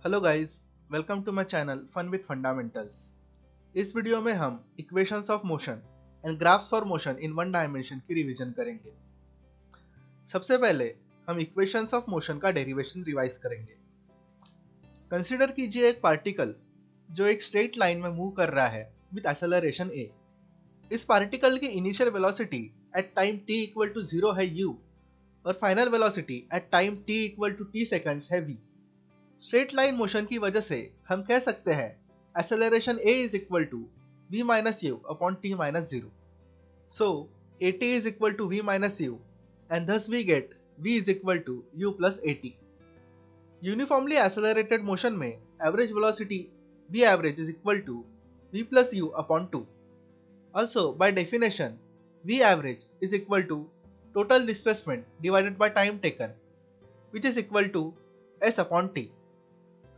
Hello guys, welcome to my channel fun with fundamentals. इस video में हम equations of motion and graphs for motion in one dimension की revision करेंगे। सबसे पहले हम इक्वेशंस ऑफ मोशन का डेरिवेशन रिवाइज करेंगे। कंसीडर कीजिए एक पार्टिकल जो एक स्ट्रेट लाइन में मूव कर रहा है विद एक्सेलरेशन a। इस पार्टिकल की initial velocity at time t equal to 0 है u और final velocity at time t equal to t seconds है v। स्ट्रेट लाइन मोशन की वजह से हम कह सकते हैं acceleration a is equal to v minus u upon t minus 0. So at is equal to v minus u and thus we get v is equal to u plus at. Uniformly accelerated motion में average velocity v average is equal to v plus u upon 2. Also by definition v average is equal to total displacement divided by time taken, which is equal to s upon t.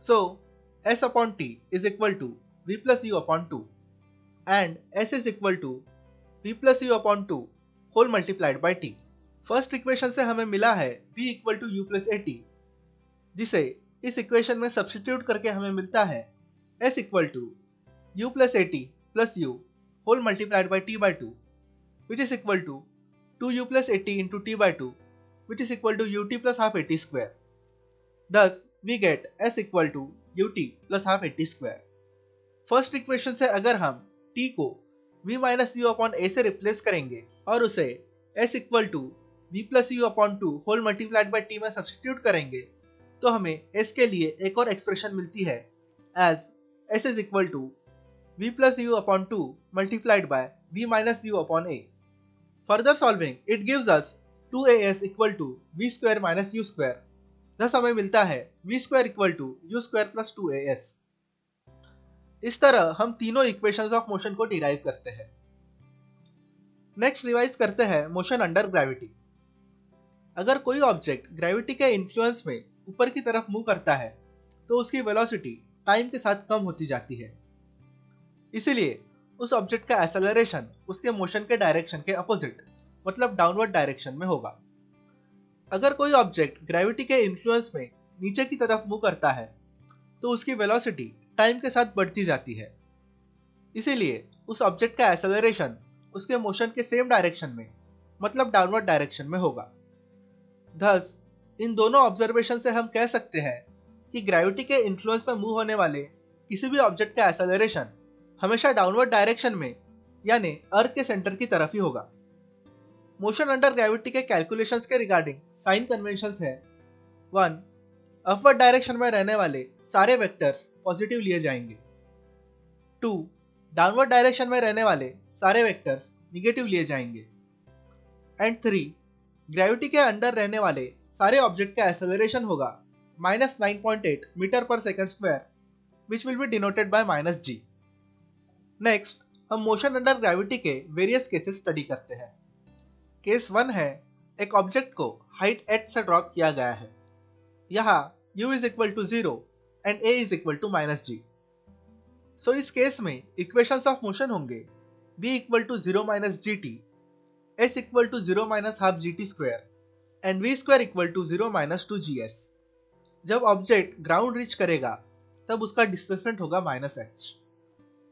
So s upon t is equal to v plus u upon 2 and s is equal to v plus u upon 2 whole multiplied by t. First equation से हमें मिला है v equal to u plus at, जिसे इस equation में substitute करके हमें मिलता है s equal to u plus at plus u whole multiplied by t by 2, which is equal to 2u plus at into t by 2, which is equal to ut plus half at square. Thus we get s equal to ut plus half at square. First equation से अगर हम t को v minus u upon a से replace करेंगे और उसे s equal to v plus u upon 2 whole multiplied by t में substitute करेंगे तो हमें s के लिए एक और एक्सप्रेशन मिलती है as s is equal to v plus u upon 2 multiplied by v minus u upon a. Further solving it gives us 2as equal to v square minus u square. thus हमें मिलता है v square equal to u square plus 2as. इस तरह हम तीनों equations of motion को derive करते हैं। नेक्स्ट रिवाइज करते हैं मोशन अंडर ग्रेविटी। अगर कोई ऑब्जेक्ट ग्रेविटी के इन्फ्लुएंस में ऊपर की तरफ मूव करता है तो उसकी वेलोसिटी टाइम के साथ कम होती जाती है, इसीलिए उस ऑब्जेक्ट का एक्सेलरेशन उसके मोशन के डायरेक्शन के अपोजिट मतलब डाउनवर्ड डायरेक्शन में होगा। अगर कोई ऑब्जेक्ट ग्रेविटी के इन्फ्लुएंस में नीचे की तरफ मूव करता है तो उसकी वेलोसिटी टाइम के साथ बढ़ती जाती है, इसीलिए उस ऑब्जेक्ट का एक्सेलरेशन उसके मोशन के सेम डायरेक्शन में मतलब डाउनवर्ड डायरेक्शन में होगा। थस इन दोनों ऑब्जर्वेशन से हम कह सकते हैं कि ग्रेविटी के इन्फ्लुएंस में मूव होने वाले किसी भी ऑब्जेक्ट का एक्सेलरेशन हमेशा डाउनवर्ड डायरेक्शन में यानी अर्थ के सेंटर की तरफ ही होगा। मोशन अंडर ग्रेविटी के कैलकुलेशंस के रिगार्डिंग साइन कन्वेंशंस है 1. अपवर्ड डायरेक्शन में रहने वाले सारे वेक्टर्स पॉजिटिव लिए जाएंगे। 2. डाउनवर्ड डायरेक्शन में रहने वाले सारे वेक्टर्स निगेटिव लिए जाएंगे। एंड 3. ग्रेविटी के अंडर रहने वाले सारे ऑब्जेक्ट का एक्सेलरेशन होगा -9.8 मीटर पर second square, which will be denoted by -g। Next हम मोशन अंडर ग्रेविटी के वेरियस केसेस स्टडी करते हैं। केस 1 है एक ऑब्जेक्ट को हाइट h से ड्रॉप किया गया है। यहाँ u is equal to 0 and a is equal to -g। सो इस केस में इक्वेशंस ऑफ मोशन होंगे v equal to 0 minus gt, s equal to 0 minus half gt square and v square equal to 0 minus 2gs। जब object ground reach करेगा तब उसका displacement होगा -h।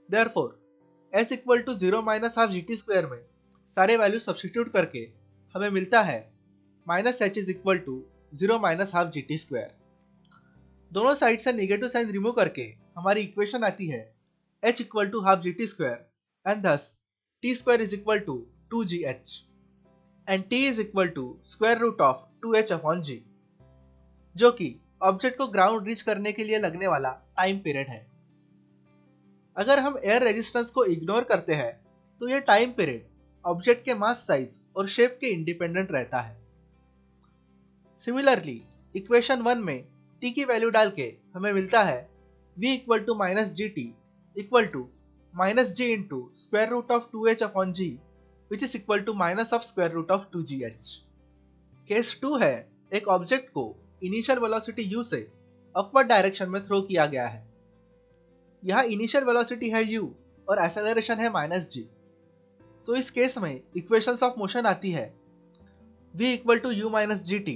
Therefore s equal to 0 minus half gt square में सारे value substitute करके हमें मिलता है -h is equal to 0 minus half gt square। दोनों साइड से नेगेटिव साइन रिमूव करके हमारी इक्वेशन आती है h equal to half gt square and thus t square is equal to 2gh and t is equal to square root of 2h upon g, जो कि object को ground reach करने के लिए लगने वाला टाइम पीरियड है। अगर हम एयर रेजिस्टेंस को इग्नोर करते हैं तो यह टाइम पीरियड ऑब्जेक्ट के मास साइज और शेप के इंडिपेंडेंट रहता है। सिमिलरली इक्वेशन 1 में t की वैल्यू डाल के हमें मिलता है v equal to -gt equal to -g into square root of 2h upon g, which is equal to minus of square root of 2gh। Case 2 है एक ऑब्जेक्ट को इनिशियल वेलोसिटी u से अपवर्ड डायरेक्शन में throw किया गया है। यहाँ initial velocity है u और एक्सेलरेशन है -g। तो इस केस में इक्वेशंस ऑफ मोशन आती है v equal to u minus gt,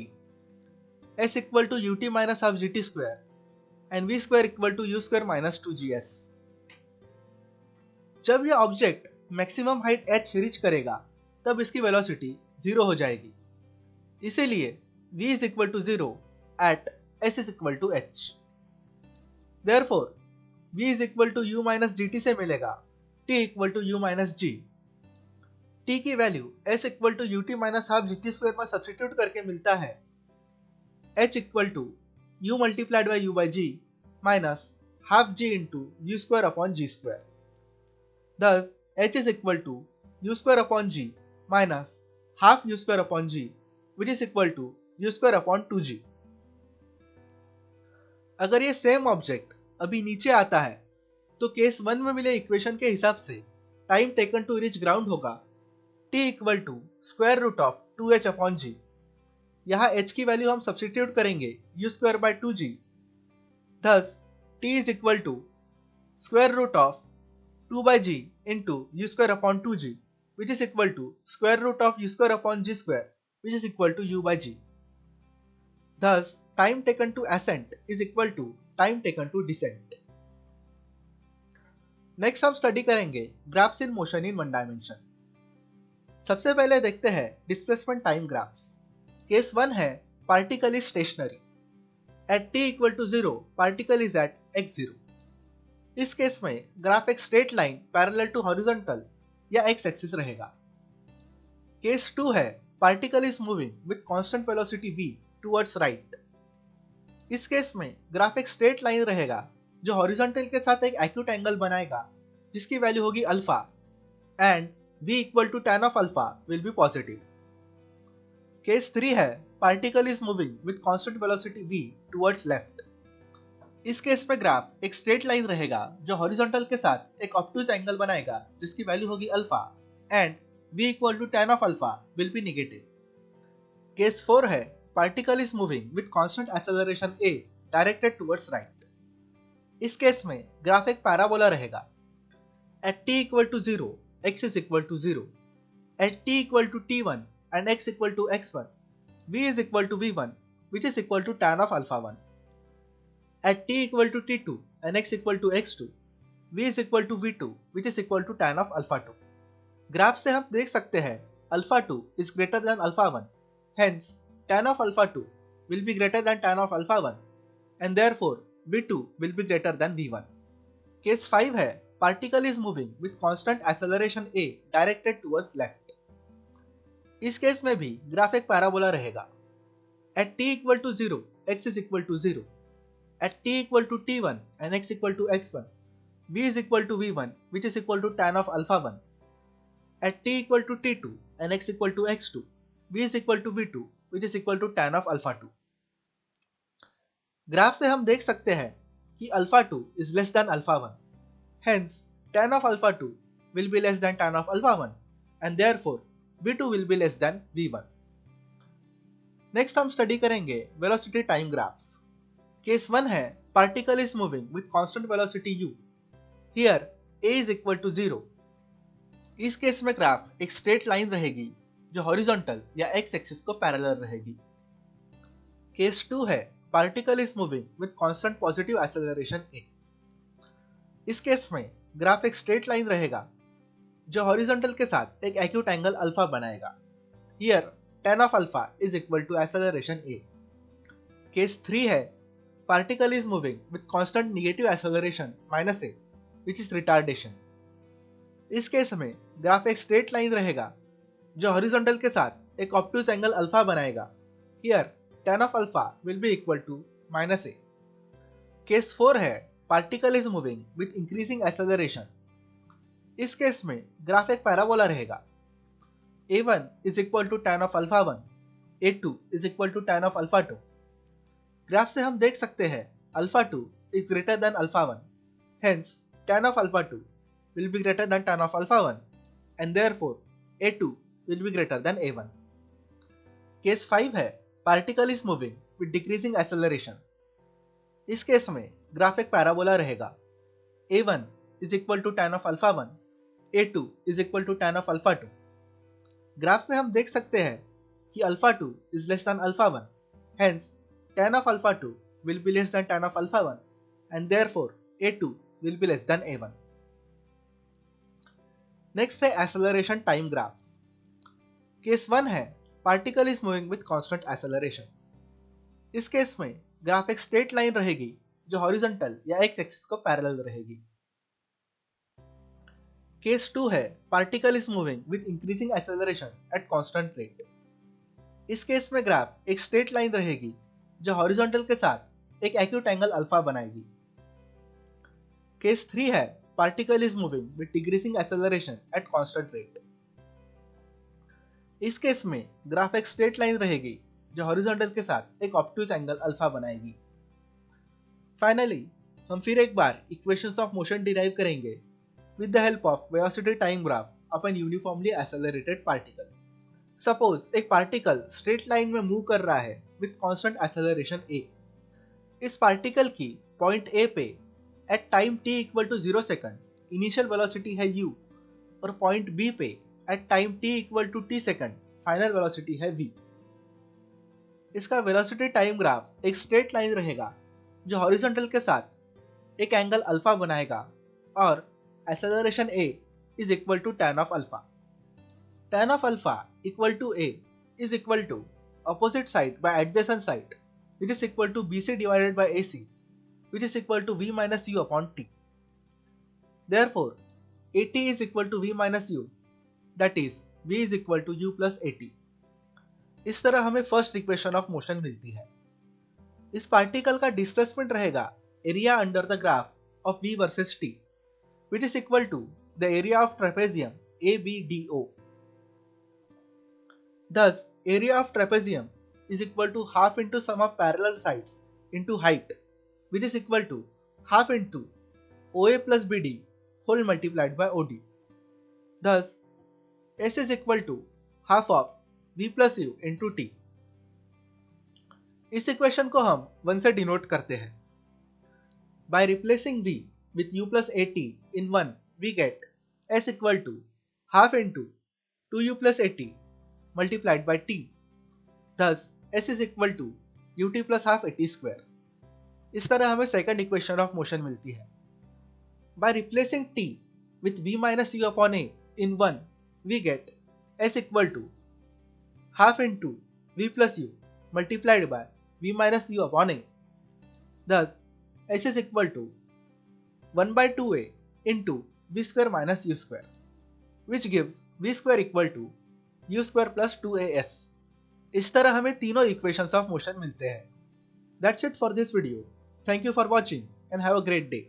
s equal to ut minus half gt square and v square equal to u square minus 2gs। जब यह object maximum height h reach करेगा तब इसकी velocity 0 हो जाएगी, इसीलिए v is equal to 0 at s is equal to h। Therefore, v is equal to u minus dt से मिलेगा t equal to u minus g। t की value s equal to ut minus half gt square में substitute करके मिलता है h equal to u multiplied by u बाई g minus half g into u square upon g square. Thus h is equal to u square upon g minus half u square upon g which is equal to u square upon 2g। अगर ये same object अभी नीचे आता है तो case 1 में मिले equation के हिसाब से time taken to reach ground होगा t equal to square root of 2h upon g। यहाँ h की वैल्यू हम सब्स्टिट्यूट करेंगे u square by 2g। Thus t is equal to square root of 2 by g into u square upon 2g which is equal to square root of u square upon g square which is equal to u by g। Thus time taken to ascent is equal to time taken to descent। Next हम study करेंगे graphs in motion in one dimension. सबसे पहले देखते हैं displacement time graphs. Case 1 है particle is stationary at t equal to 0 particle is at x0। इस case में graph एक straight line parallel to horizontal या x एक्सिस रहेगा। केस 2 है particle is moving with constant velocity v towards right. इस case में graph एक straight line रहेगा जो हॉरिजॉन्टल के साथ एक एक्यूट एंगल बनाएगा जिसकी वैल्यू होगी alpha and v equal to tan of alpha will be positive. Case 3 है particle is moving with constant velocity v towards left. इस केस में ग्राफ एक स्ट्रेट लाइन रहेगा जो हॉरिजॉन्टल के साथ एक ऑब्टूज एंगल बनाएगा जिसकी वैल्यू होगी alpha and v equal to tan of alpha will be negative. Case 4 है particle is moving with constant acceleration a directed towards right. इस केस में ग्राफ एक पैराबोला रहेगा at t equal to 0 x is equal to 0, at t equal to t1 and x equal to x1 v is equal to v1 which is equal to tan of alpha 1। At t equal to t2 and x equal to x2 v is equal to v2 which is equal to tan of alpha 2। Graph से हम देख सकते हैं alpha 2 is greater than alpha 1, hence tan of alpha 2 will be greater than tan of alpha 1 and therefore v2 will be greater than v1। Case 5 है particle is moving with constant acceleration a directed towards left. इस case में भी graph एक parabola रहेगा at t equal to 0 x is equal to 0, at t equal to t1 and x equal to x1 v is equal to v1 which is equal to tan of alpha 1, at t equal to t2 and x equal to x2 v is equal to v2 which is equal to tan of alpha 2। Graph से हम देख सकते हैं कि alpha 2 is less than alpha 1, hence tan of alpha 2 will be less than tan of alpha 1 and therefore v2 will be less than v1। Next हम study करेंगे velocity time graphs. Case 1 है particle is moving with constant velocity u, here a is equal to 0। इस case में graph एक straight line रहेगी जो horizontal या x axis को पैरेलल रहेगी। केस 2 है particle is moving with constant positive acceleration a। इस केस में ग्राफ एक स्ट्रेट लाइन रहेगा जो हॉरिजॉन्टल के साथ एक एक्यूट एंगल अल्फा बनाएगा। Here tan of alpha is equal to acceleration a। Case 3 है particle is moving with constant negative acceleration minus a which is retardation। इस केस में ग्राफ एक स्ट्रेट लाइन रहेगा जो हॉरिजॉन्टल के साथ एक ऑब्टूज एंगल अल्फा बनाएगा। Here tan of alpha will be equal to minus a। Case 4 है particle is moving with increasing acceleration. इस केस में ग्राफ एक पैराबोला रहेगा a1 is equal to tan of alpha 1, a2 is equal to tan of alpha 2। Graph से हम देख सकते हैं alpha 2 is greater than alpha 1, hence tan of alpha 2 will be greater than tan of alpha 1 and therefore a2 will be greater than a1। Case 5 है particle is moving with decreasing acceleration. इस case में graph एक parabola रहेगा a1 is equal to tan of alpha 1, a2 is equal to tan of alpha 2। Graph से हम देख सकते हैं कि alpha 2 is less than alpha 1, hence tan of alpha 2 will be less than tan of alpha 1 and therefore a2 will be less than a1. Next है acceleration time graphs. Case 1 है particle is moving with constant acceleration. इस case में graph एक straight line रहेगी जो horizontal या x axis को parallel रहेगी. केस 2 है particle is moving with increasing acceleration at constant rate. इस केस में ग्राफ एक स्ट्रेट लाइन रहेगी जो हॉरिजॉन्टल के साथ एक एक्यूट एंगल अल्फा बनाएगी. केस 3 है particle is moving with decreasing acceleration at constant rate. इस केस में ग्राफ एक स्ट्रेट लाइन रहेगी जो हॉरिजॉन्टल के साथ एक ऑब्ट्यूज एंगल अल्फा बनाएगी. फाइनली हम फिर एक बार इक्वेशंस ऑफ मोशन डिराइव करेंगे with the help of velocity time graph of an uniformly accelerated particle. Suppose एक पार्टिकल स्ट्रेट लाइन में मूव कर रहा है विद कांस्टेंट एक्सेलरेशन a. इस पार्टिकल की पॉइंट a पे at time t equal to 0 second initial velocity है u और पॉइंट b पे at time t equal to t second final velocity है v. इसका वेलोसिटी टाइम ग्राफ एक straight line रहेगा जो हॉरिजॉन्टल के साथ एक एंगल अल्फा बनाएगा और acceleration a is equal to tan of alpha. tan of alpha equal to a is equal to opposite side by adjacent side which is equal to bc divided by ac which is equal to v minus u upon t. Therefore, at is equal to v minus u, that is v is equal to u plus at. इस तरह हमें first equation of motion मिलती है. इस particle का displacement रहेगा area under the graph of v versus t which is equal to the area of trapezium ABDO. Thus, area of trapezium is equal to half into sum of parallel sides into height which is equal to half into OA plus BD whole multiplied by OD. Thus, S is equal to half of V plus U into T. इस equation को हम 1 से denote करते हैं. By replacing V with U plus AT in 1, we get S equal to half into 2U plus AT multiplied by T. Thus, S is equal to ut plus half at square. इस तरह हमें second equation of motion मिलती है. By replacing t with v minus u upon a in 1, we get s equal to half into v plus u multiplied by v minus u upon a. Thus, s is equal to 1 by 2a into v square minus u square, which gives v square equal to u square plus 2as. इस तरह हमें तीनों equations of motion मिलते हैं. That's it for this video. Thank you for watching and have a great day.